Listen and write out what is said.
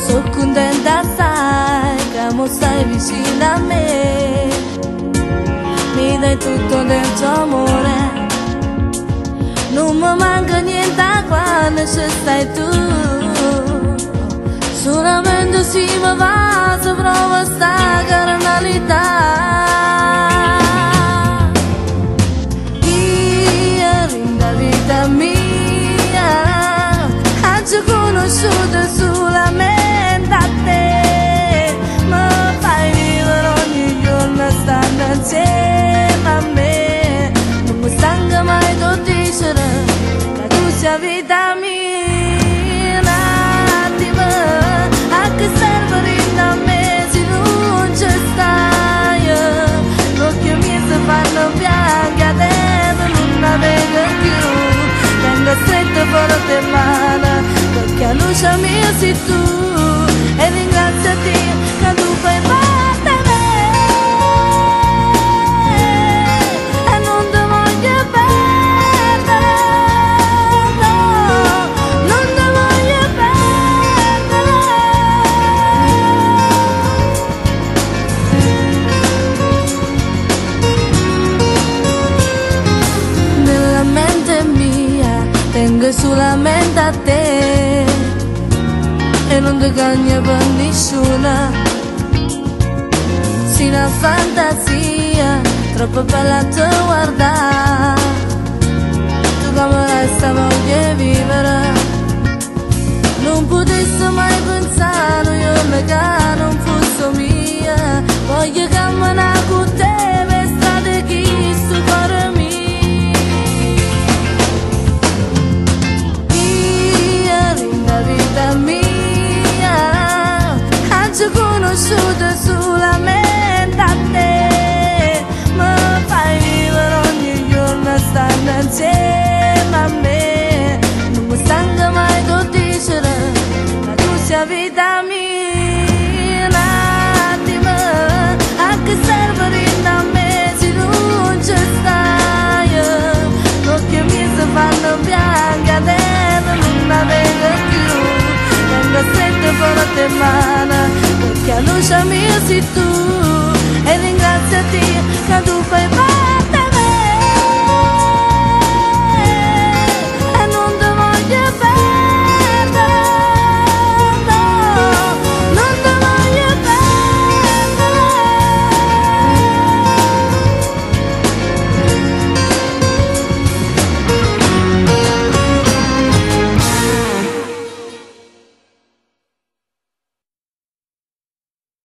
sono contenta sai che mo stai vicino a me, mi dai tutto del tuo amore, non mi manca niente quando ci stai tu, solamente si mi va se prova sta carnalità. Ho conosciuto solamente a te, ma fai vivere ogni giorno stando insieme a me, non mi stanca mai di dicere che tu sei vita mia. Un attimo, a che serve rinda a me se non ci stai, l'occhio mio si fanno bianchi adesso non la vedo più, tengo stretto forte mano perché a luce mia sei tu, e ringraziati che tu fai parte di me, e non ti voglio perdere, no, non ti voglio perdere. Nella mente mia tengo solamente a te e non ti cagno per nessuna, sei una fantasia troppo bella da guardare, tu come resta voglio vivere, non potessi mai pensare io che non fosse mia, voglio camminare con te per strade che sto cuore mio. Ho conosciuto solamente a te, ma fai vivere ogni giorno stando insieme a me, non mi stanca mai di dicere che tu sei vita mia. Un attimo, a che serve rinda a me se non ci stai, l'occhio mio si fanno bianchi adesso non la vedo più, tengo stretto forte mano perché a luce mia sei tu, e ringraziati che tu fai parte.